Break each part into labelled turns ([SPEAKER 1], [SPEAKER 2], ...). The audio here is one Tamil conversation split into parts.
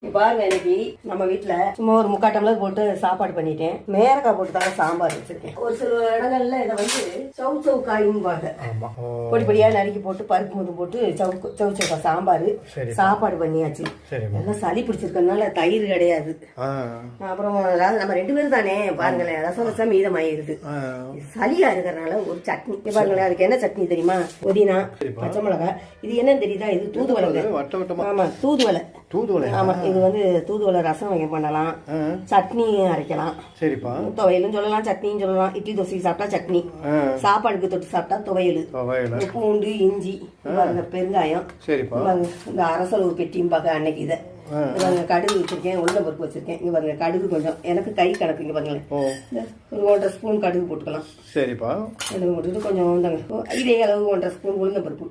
[SPEAKER 1] பாருங்க, இன்னைக்கு நம்ம வீட்டுல சும்மா ஒரு 3/4 டம்ளர் போட்டு சாப்பாடு பண்ணிட்டேன். மேரக்காய் போட்டு தாங்க சாம்பார் வச்சிருக்கேன். ஒரு சில இடங்கள்ல இதை வந்து சௌ காயும்பாங்க. பொடி பொடியா நறுக்கி போட்டு பருப்பு முது போட்டு சௌ சாம்பார் சாப்பாடு பண்ணியாச்சு. எல்லாம் சளி பிடிச்சிருக்கனால தயிர் கிடையாது. அப்புறம் நம்ம 2 பேரும் தானே, பாருங்களேன், ரசம் வச்சா மீதம் ஆயிருது. சளியா இருக்கிறதுனால ஒரு சட்னி பாருங்களேன். அதுக்கு என்ன சட்னி தெரியுமா? புதினா, பச்சை மிளகாய். இது என்னன்னு தெரியுதா? இது தூதுவளை. ஆமா, தூதுவளை. ஆமா, இது வந்து தூதுவளை ரசம் வைக்க பண்ணலாம், சட்னி அரைக்கலாம். சரிப்பா. துவையலும் சொல்லலாம், சட்னியும் சொல்லலாம். இட்லி தோசைக்கு சாப்பிட்டா சட்னி, சாப்பாடுக்கு தொட்டு சாப்பிட்டா துவையல். பூண்டு, இஞ்சி, பெருங்காயம். இந்த அரசல் ஒரு பெட்டியும் பார்க்க அன்னைக்கு இதை கடுகு வச்சிருக்கேன், உளுந்தம் பருப்பு வச்சிருக்கேன். இங்க பாருங்க, கடுகு கொஞ்சம் எனக்கு கை கணக்கு. இங்க பாருங்களேன், ஒரு 1.5 ஸ்பூன் கடுகு போட்டுக்கலாம். சரிப்பா. கடுகு போட்டுட்டு கொஞ்சம் இதே அளவு 1.5 ஸ்பூன் உளுந்தம் பருப்பு.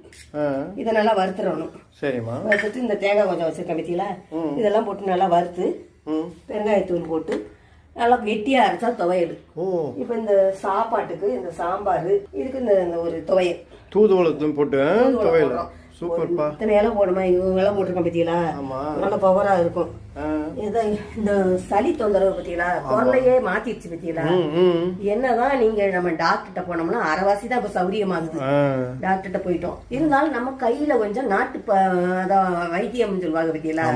[SPEAKER 1] இதை நல்லா வறுத்துடணும். சரிம்மா. வறுத்துட்டு இந்த தேங்காய் கொஞ்சம் வச்சிருக்கேன் பத்தியில, இதெல்லாம் போட்டு நல்லா வறுத்து பெருங்காயத்தூள் போட்டு நல்லா வெட்டியா அரைச்சா துவையல். இப்ப இந்த சாப்பாட்டுக்கு இந்த சாம்பார், இதுக்கு இந்த ஒரு துவையல் தூதுவளை போட்டு துவையல். சூப்பர்ப்பா. இத்தனை இலை போடுமா? இவங்க எல்லாம் போட்டிருக்கோம் பத்தியா, நல்ல பவரா இருக்கும். இந்த சளி தொந்தரவு பத்தியா, குரலையே மாத்திடுச்சு பத்தியா. என்னதான் நீங்க நம்ம டாக்டர்கிட்ட போனோம்னா அரைவாசி தான் இப்ப சௌரியமாகுது. டாக்டர்கிட்ட போயிட்டோம். இருந்தாலும் நம்ம கையில கொஞ்சம் நாட்டு வைத்தியம் சொல்லுவாங்க பத்தியா,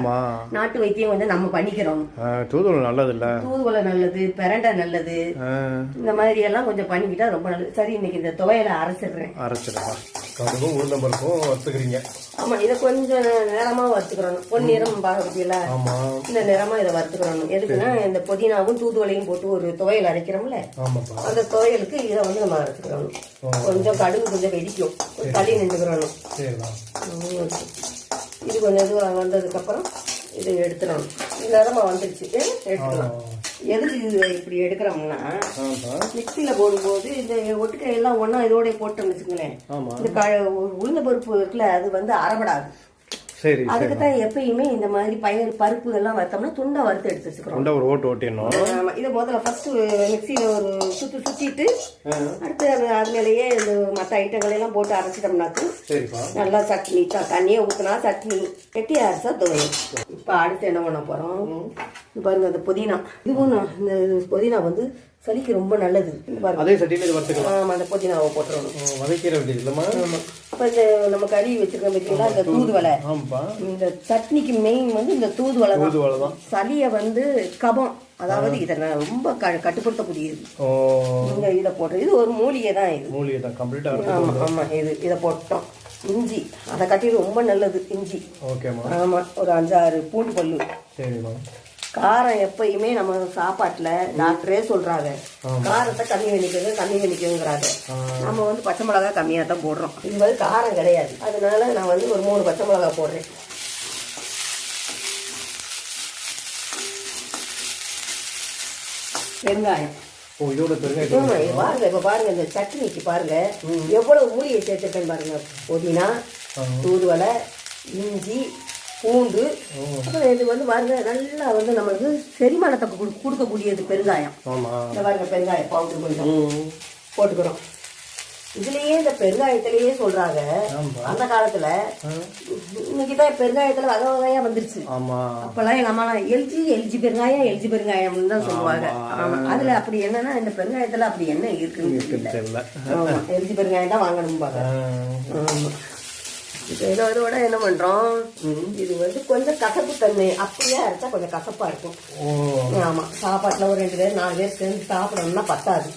[SPEAKER 1] நாட்டு வைத்தியம் கொஞ்சம் நம்ம பண்ணிக்கிறோம்.
[SPEAKER 2] தூதுவளை நல்லது இல்ல?
[SPEAKER 1] தூதுவளை நல்லது, பிரண்டை நல்லது. இந்த மாதிரி எல்லாம் கொஞ்சம் பண்ணிக்கிட்டா ரொம்ப நல்லது. சரி, இன்னைக்கு இந்த துவையலை அரைச்சிடுறேன்.
[SPEAKER 2] கடுகும் உளுந்தம் பருப்பும் வறுத்துக்கிறீங்க?
[SPEAKER 1] ஆமா, இதை கொஞ்சம் நேரமா வறுத்துக்கிறோம். பொன்னிறம் பாக்கல, இந்த நேரமா இதை வறுத்துக்கிறோம். எதுக்குன்னா, இந்த புதினாவும் தூதுவளையும் போட்டு ஒரு துவையல் அரைக்கிறோம்ல, அந்த துவையலுக்கு இதை வந்து நம்ம அரைச்சுக்கிறோம். கொஞ்சம் கடுகு கொஞ்சம் வெடிக்கும், தள்ளி நின்றுக்கிறோம். இது கொஞ்சம் இது வந்ததுக்கு அப்புறம் இதை எடுத்துடணும். நேரமா வந்துருச்சு, எடுத்துக்கலாம். எதுக்கு இது இப்படி எடுக்கிறோம்னா, மிக்சியில போடும்போது இந்த ஒட்டுக்கை எல்லாம் ஒன்னா இதோட போட்டோம்னு வச்சுக்கோங்களேன், இந்த உளுந்த பருப்பு இருக்குல்ல, அது வந்து அரைபடாது. அதுக்குதான் எப்பயுமே இந்த மாதிரி பருப்பு எல்லாம் வறுத்தோம்னா துண்டா வறுத்து எடுத்து வச்சுக்கிறோம்.
[SPEAKER 2] ஒரு ஓட்டு ஓட்டிடணும்.
[SPEAKER 1] இதை முதல்ல ஃபர்ஸ்ட் மிக்சியில ஒரு சுத்திட்டு அடுத்து அது மேலேயே இந்த மற்ற ஐட்டங்கள் எல்லாம் போட்டு அரைச்சிட்டோம்னாக்கு நல்லா சட்னி, தண்ணியை ஊத்தினா சட்னி, கெட்டி அரைச்சா துவையல். இப்ப அடுத்து என்ன பண்ண போறோம் பாருங்க, இந்த புதினா. இதுவும் இந்த புதினா வந்து சளிக்கு ரொம்ப நல்லது.
[SPEAKER 2] அதே சட்டியில இது வறுத்துக்கலாம்.
[SPEAKER 1] ஆமா, அந்த புதினாவை போட்டுறணும்.
[SPEAKER 2] வதக்கிற வேண்டியது இல்லமா?
[SPEAKER 1] அப்ப இந்த நம்ம கறி வச்சிருக்கோம் பார்த்தீங்களா, இந்த தூதுவளை. இந்த சட்னிக்கு மெயின் வந்து இந்த தூதுவளை தான். சளிய வந்து கபம், அதாவது இதை ரொம்ப கட்டுப்படுத்தக்கூடியது. நீங்க இதை போட்டு, இது ஒரு மூலிகை தான். இது மூலிகை தான் கம்ப்ளீட்டா. ஆமா, இதை போட்டோம். இஞ்சி, அதை கட்டி ரொம்ப நல்லது இஞ்சி. ஆமா, ஒரு 5-6 பூண்டு பல்லு. சரிம்மா. காரம் எப்பயுமே நம்ம சாப்பாட்டுல டாக்டரே சொல்றாங்க, காரத்தை கம்மி பண்ணிக்கோங்கிறாங்க. நம்ம வந்து பச்சை மிளகா கம்மியா தான் போடுறோம். இது வந்து காரம் கிடையாது. அதனால நான் வந்து ஒரு 3 பச்சை மிளகா போடுறேன். பெருங்காயம். பாருங்க, இப்ப பாருங்க, இந்த சட்னிக்கு பாருங்க எவ்வளவு மூலிகை சேர்த்துருக்கேன்னு பாருங்க. புதினா, தூதுவளை, இஞ்சி, பூண்டு. இது வந்து பாருங்க, நல்லா வந்து நம்மளுக்கு செரிமானத்தை கொடுக்கக்கூடியது பெருங்காயம். இந்த பாருங்க, பெருங்காயம் பவுடர் கொஞ்சம் போட்டுக்கிறோம். இதுலயே இந்த பெருங்காயத்திலேயே சொல்றாங்க, அந்த காலத்துல, இன்னைக்குதான் பெருங்காயத்துல வகை வகையா வந்துருச்சு. அப்பெல்லாம் எங்க அம்மா எல்ஜி பெருங்காயம் தான் சொல்லுவாங்க. அதுல அப்படி என்னன்னா, இந்த பெருங்காயத்துல அப்படி என்ன இருக்குன்னு எல்ஜி பெருங்காயம் தான் வாங்கணும்பாங்க. இதோட என்ன பண்றோம், இது வந்து கொஞ்சம் கசப்பு தன்மை, அப்படியே அரைச்சா கொஞ்சம் கசப்பா இருக்கும். ஆமா, சாப்பாட்டுல ஒரு 2 பேர் 4 பேர் சேர்ந்து சாப்பிடணும்னா பத்தாது.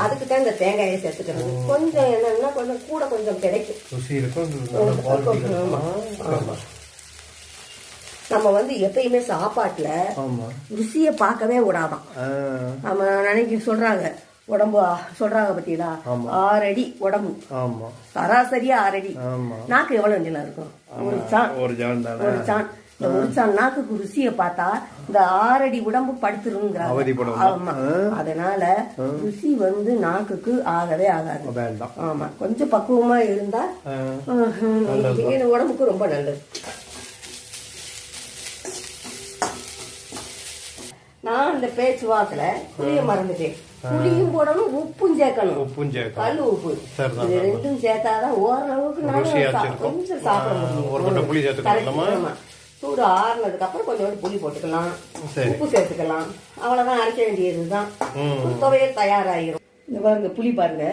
[SPEAKER 1] அதுக்குதான் இந்த தேங்காயை சேர்த்துக்கிறது. கொஞ்சம் என்னன்னா கொஞ்சம் கூட கொஞ்சம் கிடைக்கும். நம்ம வந்து எப்பயுமே சாப்பாட்டுல ருசிய பார்க்கவே விடாதான். நம்ம நினைக்க சொல்றாங்க, உடம்பு சொல்றாங்க பத்தியா, 6 அடி உடம்பு, சராசரியா 6 அடி. நாக்கு எவ்வளவு நீளம் இருக்கும்? ஒரு சான். இந்த ஒரு சான் நாக்குக்கு ருசிய பார்த்தா இந்த 6 அடி உடம்பு படுத்துருங்கிறாங்க. ஆமா, அதனால ருசி வந்து நாக்குக்கு ஆகவே ஆகாது. ஆமா, கொஞ்சம் பக்குவமா இருந்தா உடம்புக்கு ரொம்ப நல்லது. நான் இந்த பேச்சுவாக்குல புளிய மறந்துட்டேன். புளியும் போடணும், உப்பும் சேர்க்கணும். கல் உப்பு, இது 2ம் சேர்த்தாதான் ஓரளவுக்கு கொஞ்சம் சாப்பிட முடியும். சூடு ஆறுனதுக்கு அப்புறம் கொஞ்சோண்டு புளி போட்டுக்கலாம்,
[SPEAKER 2] சரி.
[SPEAKER 1] உப்பு சேர்த்துக்கலாம். அவ்வளவுதான், அரைக்க வேண்டியதுதான். துவையல் தயாராகிரும். இந்த பாருங்க புளி பாருங்க,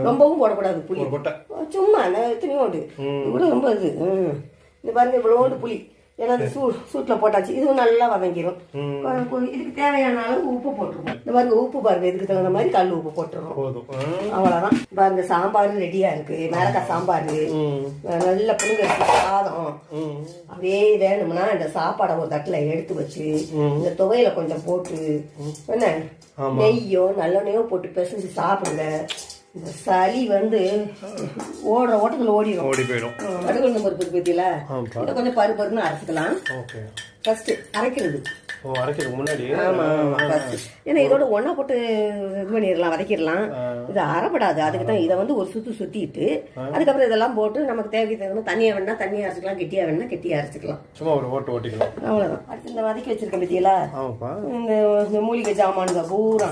[SPEAKER 1] ரொம்பவும் போடக்கூடாது புளி,
[SPEAKER 2] ஒரு கொட்டை.
[SPEAKER 1] சும்மா எத்தனையோண்டு கூட ரொம்ப இது. இந்த பாருங்க இவ்வளோண்டு புளி, ஏன்னா அந்த சூட்ல போட்டாச்சு. இதுவும் நல்லா வதங்கிடும். இதுக்கு தேவையான அளவு உப்பு போட்டுருவோம். இந்த பாருங்க உப்பு பாருங்க, இதுக்கு தகுந்த மாதிரி கல் உப்பு போட்டுருவோம். அவ்வளவுதான். பாருங்க சாம்பார் ரெடியா இருக்கு. மேலக்காய் சாம்பார், நல்ல புளிங்கரிசி சாதம். அப்படியே வேணும்னா இந்த சாப்பாடை ஒரு தட்டுல எடுத்து வச்சு இந்த துவையில கொஞ்சம் போட்டு என்ன நெய்யோ நல்லெண்ணையோ போட்டு பிசைஞ்சு சாப்பிடுங்க. இந்த சளி வந்து ஓடுற ஓட்டத்துல ஓடி போயிடும். கடுகு பருப்பு பத்தியில இதை கொஞ்சம் பருப்புன்னு அரைச்சிக்கலாம். ஃபர்ஸ்ட் அரைக்கிறது.
[SPEAKER 2] அரைக்கிறது முன்னாடி.
[SPEAKER 1] ஆமா ஏன்னா இதோட ஒன்னா போட்டு இது பண்ணிடலாம், வதக்கிடலாம். இது அரைப்படாது. அதுக்கு தான் இதை வந்து ஒரு சுத்திட்டு அதுக்கப்புறம் இதெல்லாம் போட்டு நமக்கு தேவைக்கு தண்ணியா வேணா தண்ணியா அரைச்சிக்கலாம், கெட்டியா வேணா கெட்டியா அரைச்சிக்கலாம்.
[SPEAKER 2] சும்மா ஒரு ஓட்டு ஓட்டிக்கலாம், அவ்வளவுதான்.
[SPEAKER 1] அடுத்து இந்த வதக்கி வச்சிருக்க பத்தியில இந்த மூலிகை ஜாமானுங்க பூரா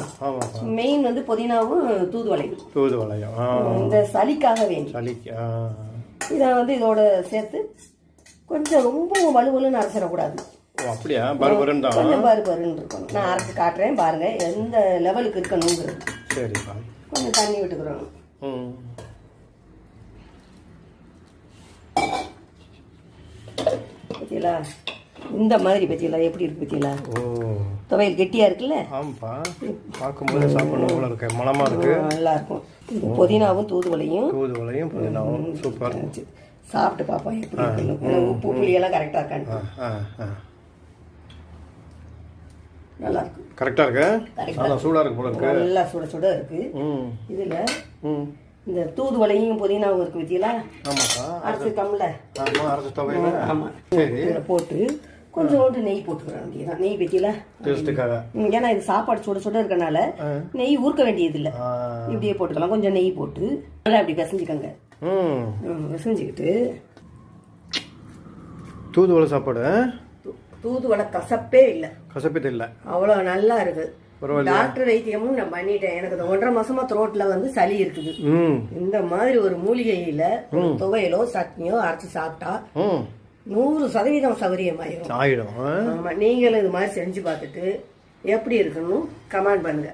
[SPEAKER 1] மெயின் வந்து புதினாவும் தூதுவளையும். இந்த சளிக்காக வேண்டி இதை வந்து இதோட சேர்த்து கொஞ்சம் ரொம்ப வலுவலுன்னு அரைச்சிடக்கூடாது.
[SPEAKER 2] அப்படியா? பருபருன்னு
[SPEAKER 1] கொஞ்சம் பருபருன்னு இருக்கணும். நான் அரைச்சி காட்டுறேன் பாருங்க எந்த லெவலுக்கு இருக்கணுங்கிறது.
[SPEAKER 2] சரிப்பா.
[SPEAKER 1] கொஞ்சம் தண்ணி விட்டுக்கிறோம். பத்தியலா இந்த மாதிரி பத்தியலா எப்படி இருக்கு பத்தியலா? துவையல் கெட்டியா இருக்குல்ல?
[SPEAKER 2] ஆமாப்பா, பார்க்கும்போது சாப்பிடணும் போல இருக்கு, மனமா இருக்கு,
[SPEAKER 1] நல்லா இருக்கும். புதினாவும் தூதுவளையும்
[SPEAKER 2] புதினாவும் சூப்பர்.
[SPEAKER 1] சாப்பிட்டு பாப்பா எப்படி இருக்குன்னு, உப்பு புளியெல்லாம் கரெக்டா இருக்கான்னு. நல்லா இருக்கு,
[SPEAKER 2] கரெக்டா இருக்கு. சூடா இருக்கு போல இருக்கு, நல்லா
[SPEAKER 1] சுட இருக்கு. இதுல இந்த தூதுவளையும் புதினாவும் இருக்கு பத்தியலா? அரைச்சு கம்ல இதுல போட்டு கொஞ்சோண்டு நெய் போட்டுக்கிறோம். வேண்டியதான் நெய் பத்தியில, ஏன்னா இது சாப்பாடு சுட சுட இருக்கனால நெய் ஊற்ற வேண்டியது இல்லை. இப்படியே போட்டுக்கலாம். கொஞ்சம் நெய் போட்டு நல்லா இப்படி பிசைஞ்சுக்கங்க. பிசைஞ்சுக்கிட்டு
[SPEAKER 2] தூதுவளை சாப்பாடு,
[SPEAKER 1] தூதுவளை கசப்பே இல்லை,
[SPEAKER 2] கசப்பே இல்லை,
[SPEAKER 1] அவ்வளவு நல்லா இருக்கு. டாக்டர் வைத்தியமும் நான் பண்ணிட்டேன். எனக்கு 1.5 மாசமா த்ரோட்ல வந்து சளி இருக்குது. இந்த மாதிரி ஒரு மூலிகையில துவையலோ சட்னியோ அரைச்சு சாப்பிட்டா 100% சௌகரியமாயிரும். ஆமா, நீங்களும் இது மாதிரி செஞ்சு பார்த்துட்டு எப்படி இருக்குன்னு கமெண்ட் பண்ணுங்க.